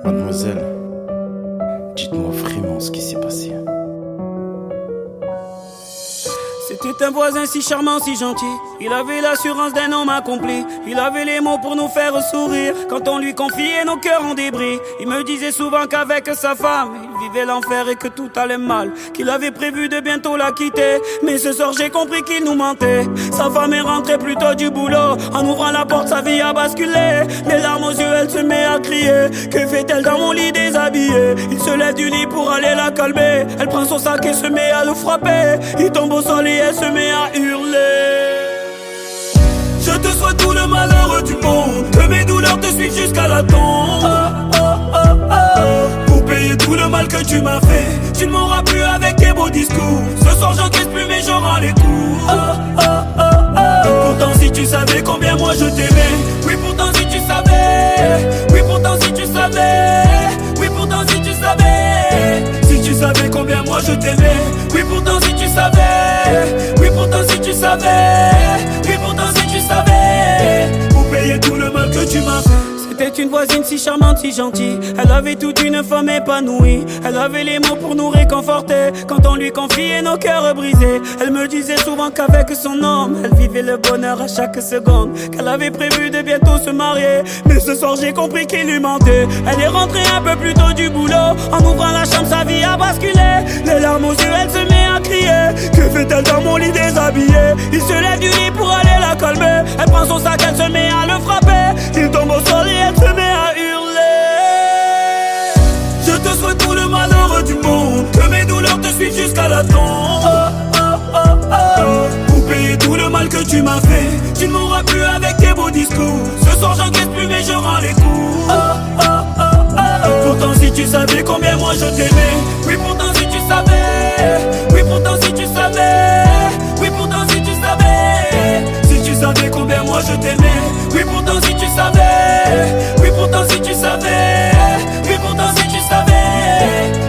Mademoiselle, dites-moi vraiment ce qui s'est passé. C'était un voisin si charmant, si gentil. Il avait l'assurance d'un homme accompli. Il avait les mots pour nous faire sourire. Quand on lui confiait nos cœurs en débris, il me disait souvent qu'avec sa femme il vivait l'enfer et que tout allait mal, qu'il avait prévu de bientôt la quitter. Mais ce soir j'ai compris qu'il nous mentait. Sa femme est rentrée plus tôt du boulot. En ouvrant la porte sa vie a basculé. Les larmes aux yeux elle se met à crier. Que fait-elle dans mon lit déshabillé? Il se lève du lit pour aller la calmer. Elle prend son sac et se met à le frapper. Il tombe au sol et elle se met à hurler. Je te souhaite tout le malheur du monde, que mes douleurs te suivent jusqu'à la tombe. Pour payer tout le mal que tu m'as fait, tu ne m'auras plus avec tes beaux discours. Ce soir j'encaisse plus mais je rends les coups. Pourtant si tu savais combien moi je t'aimais. Oui pourtant si tu savais. Oui pourtant si tu savais. Oui pourtant si tu savais. Si tu savais combien moi je t'aimais. Oui pourtant si tu savais. Oui pourtant si tu savais. Oui pourtant si tu savais. Pour payer tout le mal que tu m'as fait. C'était une voisine si charmante, si gentille. Elle avait toute une femme épanouie. Elle avait les mots pour nous réconforter quand on lui confiait nos cœurs brisés. Elle me disait souvent qu'avec son homme elle vivait le bonheur à chaque seconde, qu'elle avait prévu de bientôt se marier. Mais ce soir j'ai compris qu'il lui mentait. Elle est rentrée un peu plus tôt du boulot. En ouvrant la chambre sa vie a basculé. Les larmes aux yeux elle se met à crier. Que fait-elle dans mon lit déshabillé? Il se lève du lit pour aller la calmer. Elle prend son sac, elle se met à le frapper. Il tombe au sol et elle se met à hurler. Je te souhaite tout le malheur du monde, que mes douleurs te suivent jusqu'à la tombe. Pour payer tout le mal que tu m'as fait, tu ne m'auras plus avec tes beaux discours. Ce soir j'encaisse plus mais je rends les coups. Pourtant si tu savais combien moi je t'aimais. Oui pourtant si tu savais. Oui pourtant si tu savais. Oui pourtant si tu savais. Si tu savais combien moi je t'aimais. Oui pourtant si tu savais. Oui pourtant si tu savais. Oui pourtant si tu savais.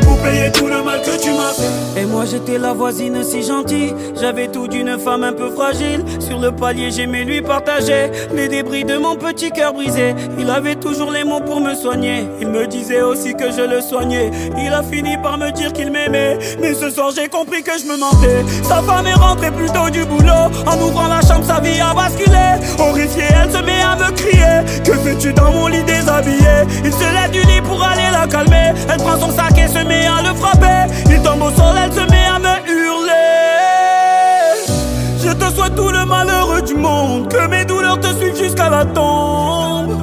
Pour payer tout le mal que tu m'as fait. Et moi j'étais la voisine si gentille. J'avais tout d'une femme un peu fragile. Sur le palier j'aimais lui partager les débris de mon petit cœur brisé. Il avait toujours les mots pour me soigner. Il me disait aussi que je le soignais. Il a fini par me dire qu'il m'aimait. Mais ce soir j'ai compris que je me mentais. Sa femme est rentrée plus tôt du boulot. En ouvrant la chambre sa vie a basculé. Horrifiée elle se met à me crier. Que fais-tu dans mon lit déshabillé? Il se lève du lit pour aller la calmer. Elle prend son sac et se met à le frapper. Il tombe au sol, elle se met à me hurler. Je te souhaite tout le malheur du monde, que mes douleurs te suivent jusqu'à la tombe.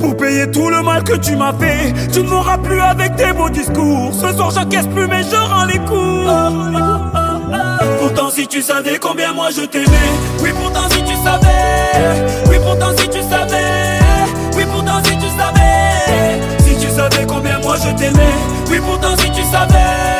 Pour payer tout le mal que tu m'as fait, tu ne m'auras plus avec tes beaux discours. Ce soir j'encaisse plus mais je rends les coups. Pourtant si tu savais combien moi je t'aimais. Oui pourtant si tu savais. Oui pourtant si tu savais. Oui pourtant si tu savais. Si tu savais combien moi je t'aimais. Oui pourtant si tu savais.